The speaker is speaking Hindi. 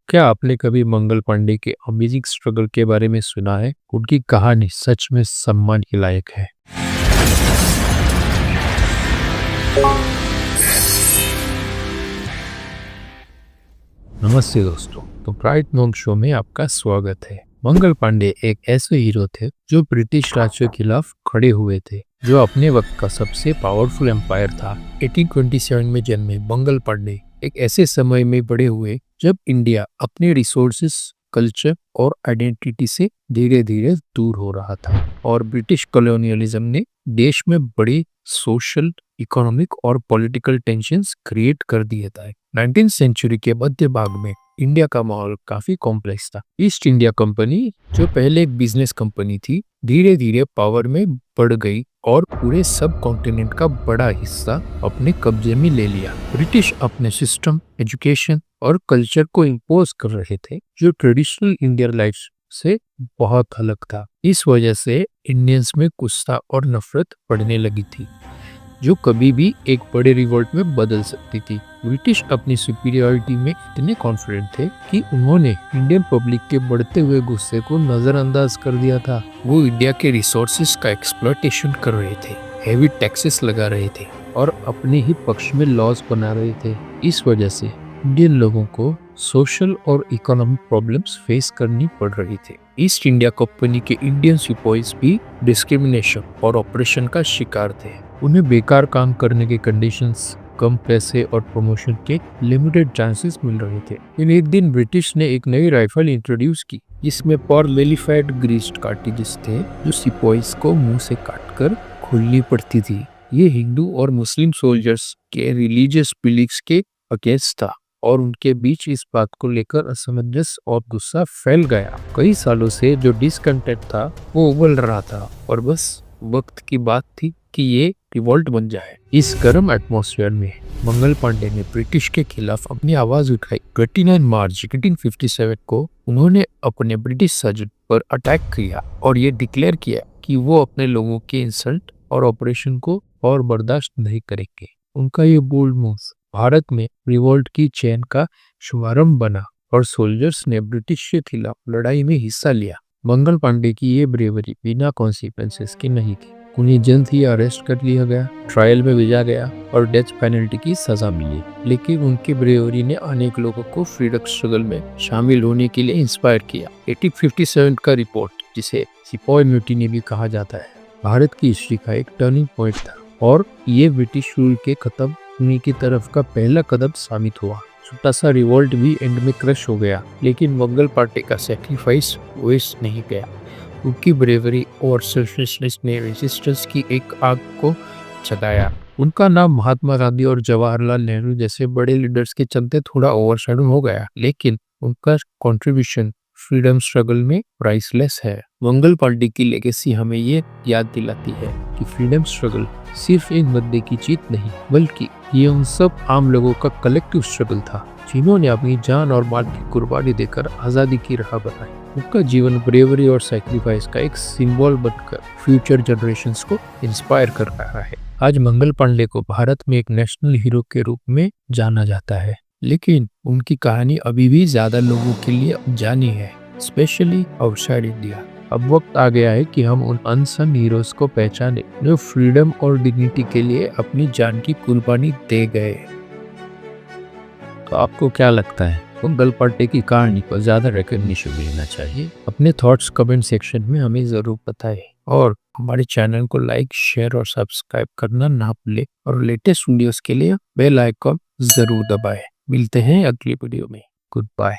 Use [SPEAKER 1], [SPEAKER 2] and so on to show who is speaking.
[SPEAKER 1] क्या आपने कभी मंगल पांडे के अमेजिंग स्ट्रगल के बारे में सुना है? उनकी कहानी सच में सम्मान के लायक है। नमस्ते दोस्तों, तो ब्राइट नॉन शो में आपका स्वागत है। मंगल पांडे एक ऐसे हीरो थे जो ब्रिटिश राज के खिलाफ खड़े हुए थे, जो अपने वक्त का सबसे पावरफुल एम्पायर था। 1827 में जन्मे मंगल पांडे एक ऐसे समय में बड़े हुए जब इंडिया अपने रिसोर्सेस, कल्चर और आइडेंटिटी से धीरे धीरे दूर हो रहा था और ब्रिटिश कॉलोनियलिज्म ने देश में बड़ी सोशल, इकोनॉमिक और पॉलिटिकल टेंशंस क्रिएट कर दिए थे। 19th सेंचुरी के मध्य भाग में इंडिया का माहौल काफी कॉम्प्लेक्स था। ईस्ट इंडिया कंपनी, जो पहले एक बिजनेस कंपनी थी, धीरे धीरे पावर में बढ़ गई और पूरे सब कॉन्टिनेंट का बड़ा हिस्सा अपने कब्जे में ले लिया। ब्रिटिश अपने सिस्टम, एजुकेशन और कल्चर को इम्पोज कर रहे थे, जो ट्रेडिशनल इंडियन लाइफ से बहुत अलग था। इस वजह से इंडियंस में गुस्सा और नफरत बढ़ने लगी थी, जो कभी भी एक बड़े रिवोल्ट में बदल सकती थी। ब्रिटिश अपनी सुपीरियरिटी में इतने कॉन्फिडेंट थे कि उन्होंने इंडियन पब्लिक के बढ़ते हुए गुस्से को नजरअंदाज कर दिया था। वो इंडिया के रिसोर्सेज का एक्सप्लॉयटेशन कर रहे थे, हेवी टैक्सेस लगा रहे थे और अपने ही पक्ष में लॉज बना रहे थे। इस वजह से इंडियन लोगों को सोशल और इकोनॉमिक प्रॉब्लम्स फेस करनी पड़ रही थी। ईस्ट इंडिया कंपनी के इंडियन सिपाहीज भी डिस्क्रिमिनेशन और ऑपरेशन का शिकार थे। उन्हें बेकार काम करने के कंडीशंस, कम पैसे और प्रमोशन के लिमिटेड चांसेस मिल रहे थे। इन एक दिन ब्रिटिश ने एक नई राइफल इंट्रोड्यूस की, जिसमें पर्लेलिफाइड ग्रीस्ड कार्टिजेस थे, जो सिपाहीज को मुंह से काटकर खोलनी पड़ती थी। ये हिंदू और मुस्लिम सोल्जर्स के रिलीजियस बिलीफ्स के अगेंस्ट था और उनके बीच इस बात को लेकर असमंजस और गुस्सा फैल गया। कई सालों से जो डिसकंटेंट था वो उबल रहा था और बस वक्त की बात थी कि ये रिवोल्ट बन जाए। इस गर्म एटमॉस्फेयर में मंगल पांडे ने ब्रिटिश के खिलाफ अपनी आवाज उठाई। 29 मार्च 1857 को उन्होंने अपने ब्रिटिश सर्जन पर अटैक किया और ये डिक्लेयर किया कि वो अपने लोगों के इंसल्ट और ऑपरेशन को और बर्दाश्त नहीं करेंगे। उनका ये बोल्ड मूव भारत में रिवोल्ट की चेन का शुभारंभ बना और सोल्जर्स ने ब्रिटिश के खिलाफ लड़ाई में हिस्सा लिया। मंगल पांडे की ये ब्रेवरी बिना कॉन्सिक्वेंसेस की नहीं थी। उन्हें जल्द ही अरेस्ट कर लिया गया, ट्रायल में भेजा गया और डेथ पेनल्टी की सजा मिली। लेकिन उनकी ब्रेवरी ने अनेक लोगों को फ्रीडम स्ट्रगल में शामिल होने के लिए इंस्पायर किया। 1857 का रिपोर्ट, जिसे सिपाही म्यूटिनी भी कहा जाता है, भारत की हिस्ट्री का एक टर्निंग पॉइंट था और ये ब्रिटिश रूल के खत्म होने की तरफ का पहला कदम साबित हुआ। छोटा सा रिवोल्ट भी एंड में क्रश हो गया, लेकिन मंगल पांडे का सैक्रिफाइस वेस्ट नहीं गया। उनकी ब्रेवरी और सेल्फलेसनेस ने रेजिस्टेंस की एक आग को जगाया। उनका नाम महात्मा गांधी और जवाहरलाल नेहरू जैसे बड़े लीडर्स के चलते थोड़ा ओवरशैडो हो गया, लेकिन उनका कंट्रीब्यूशन फ्रीडम स्ट्रगल में प्राइसलेस है। मंगल पांडे की लेगेसी हमें ये याद दिलाती है कि फ्रीडम स्ट्रगल सिर्फ एक बंदे की जीत नहीं, बल्कि ये उन सब आम लोगों का कलेक्टिव स्ट्रगल था, जिन्होंने अपनी जान और माल की कुर्बानी देकर आजादी की राह बनाई। उनका जीवन ब्रेवरी और सैक्रिफाइस का एक सिंबल बनकर फ्यूचर जनरेशंस को इंस्पायर कर रहा है। आज मंगल पांडे को भारत में एक नेशनल हीरो के रूप में जाना जाता है, लेकिन उनकी कहानी अभी भी ज्यादा लोगों के लिए जानी है, स्पेशली आउटसाइड इंडिया। अब वक्त आ गया है कि हम उन अनसन हीरोज को पहचाने, जो फ्रीडम और डिग्निटी के लिए अपनी जान की कुर्बानी दे गए। तो आपको क्या लगता है, मंगल पांडे की कहानी को ज्यादा रिकॉग्निशन मिलना चाहिए? अपने थॉट्स कमेंट सेक्शन में हमें जरूर बताएं और हमारे चैनल को लाइक, शेयर और सब्सक्राइब करना ना भूलें और लेटेस्ट वीडियोस के लिए बेल आइकॉन जरूर दबाएं। मिलते हैं अगली वीडियो में। Good bye.